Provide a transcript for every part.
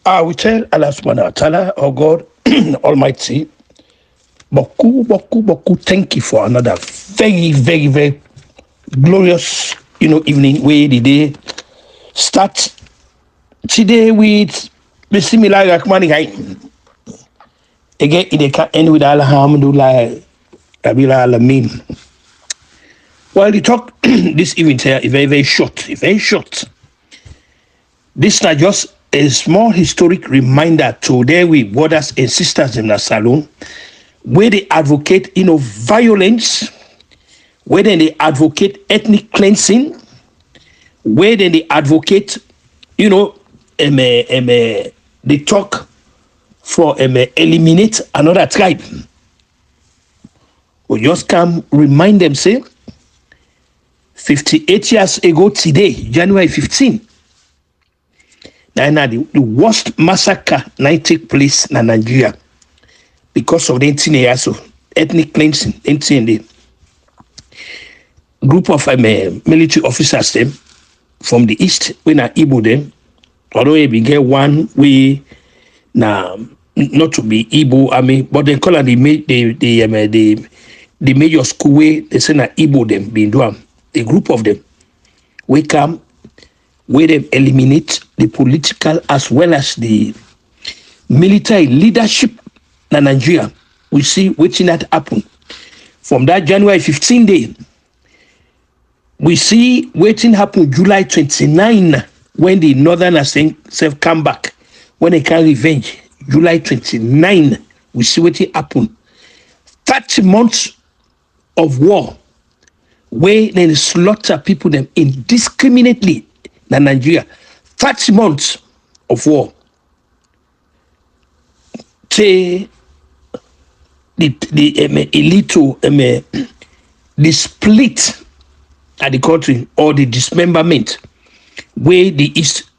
We tell Allah subhanahu wa ta'ala, oh God Almighty, Boku, thank you for another very, very, very glorious, evening where the day start today with the similar Rahman again it can end with Alhamdulillah Rabbil Alameen. Well, the talk this evening here is very, very short. Very short. This is not just a small historic reminder to their brothers and sisters in the salon, where they advocate, violence, where they advocate ethnic cleansing, where they advocate, they talk for eliminate another tribe. We just come remind them, say, 58 years ago today, January 15, now the worst massacre now take place in Nigeria because of the 18 years of ethnic cleansing, the group of military officers them from the east, when I Igbo them, although we get one way now not to be Igbo army, but they call it the major school way they say na Igbo them being done. A group of them we come where they eliminate the political as well as the military leadership in Nigeria. We see waiting that happen. From that January 15 day, we see waiting happen July 29 when the Northerners self come back. When they can revenge, July 29, we see waiting happen. 30 months of war where they slaughter people them indiscriminately in Nigeria. 30 months of war. Say the split at the country or the dismemberment where the East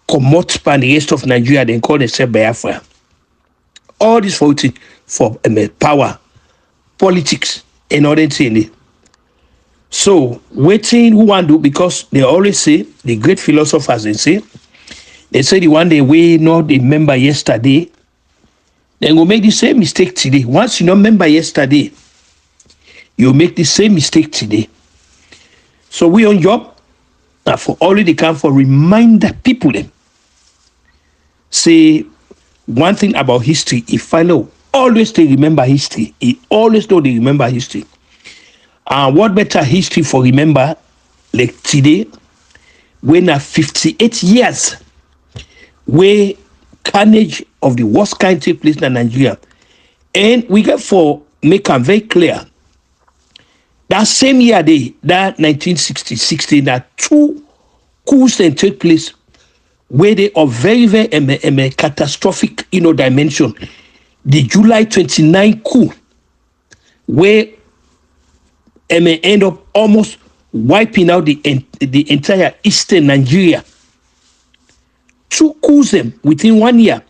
commot by the rest of Nigeria, they call themselves Biafra. All this for power, politics, and other things. So, waiting who want to do, because they always say, the great philosophers, they say the one day we not remember yesterday, then go make the same mistake today. Once you not remember yesterday, you make the same mistake today. So we on job, for already come for reminder people them. Say one thing about history, if I know, always they remember history. He always know they remember history. And what better history for remember like today, when 58 years where carnage of the worst kind take place in Nigeria. And we get for make them very clear. That same year that 1960, that two coups then take place where they are very, very catastrophic, dimension. The July 29 coup, where end up almost wiping out the entire eastern Nigeria. Two coups them within 1 year.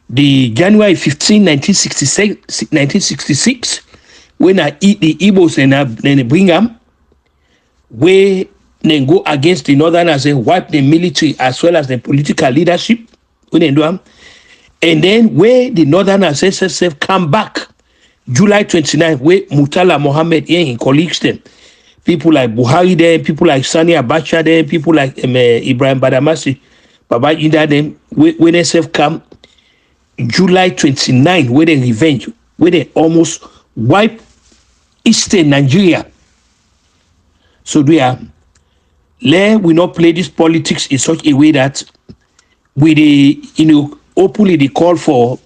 The January 15, 1966, when I eat the Igbos and then they bring them, where they go against the Northerners and wipe the military as well as the political leadership, when they do them. And then where the Northerners SSF come back, July 29, where Murtala Mohammed and his colleagues them, people like Buhari them, people like Sani Abacha them, people like Ibrahim Badamasi, Baba Ida them, when SF come, July 29, where they revenge, where they almost wipe Eastern Nigeria. So we not play this politics in such a way that we openly they call for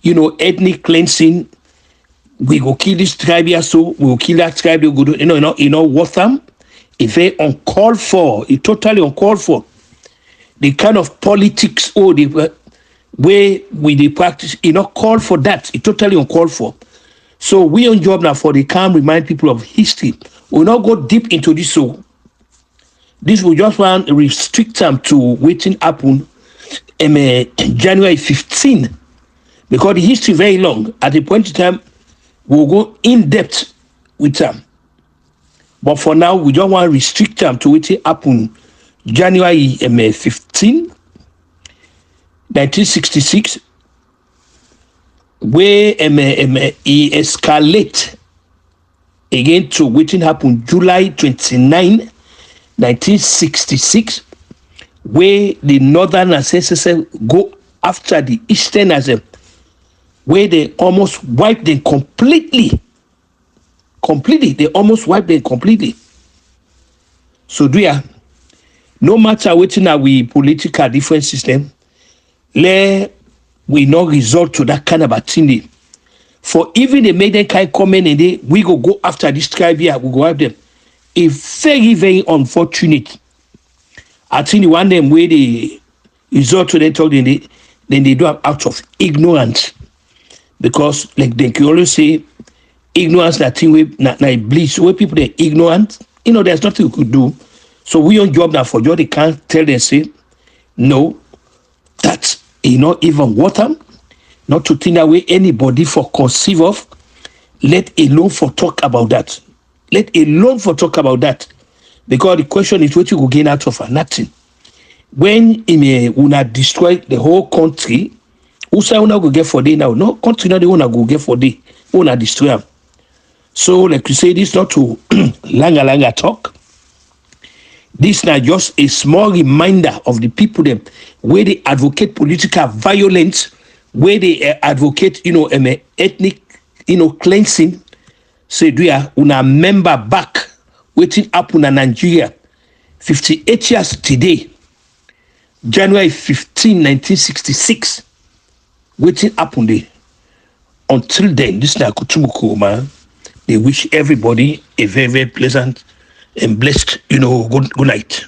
ethnic cleansing. We go kill this tribe here, so we will kill that tribe. We go do worth them. It's very uncalled for. It's totally uncalled for. The kind of politics or the way we practice, call for that. It's totally uncalled for. So we on job now for the can remind people of history. We'll not go deep into this. So this will just want to restrict them to waiting happen January 15. Because the history very long. At the point in time, we'll go in depth with them. But for now, we don't want to restrict them to what happened January 15. 1966, where he escalate again to wetin happen July 29, 1966, where the northerners go after the easterners, where they almost wipe them completely. They almost wipe them completely. So no matter wetin are we political different system, let we not resort to that kind of a thing. For even they make them kind comment and we go after this tribe here, we go after them. It's very, very unfortunate. I think one them where they resort to them talk, then they do it out of ignorance. Because like they can always say, ignorance that thing we na bliss. Where people they ignorant, there's nothing we could do. So we on job now for job, they can't tell them say, no, that's not even water, not to think away anybody for conceive of, let alone for talk about that. Let alone for talk about that. Because the question is what you go gain out of nothing. When una destroy the whole country, who say una go get for day now? No country not the one go get for day. Una destroy them. So like you say, this not to langa talk. This now just a small reminder of the people them where they advocate political violence, where they advocate ethnic cleansing. Say do ya una member back waiting happen in Nigeria 58 years today, January 15, 1966. Waiting happen there. Until then, this is Kutubu, man. They wish everybody a very, very pleasant and blessed, good night.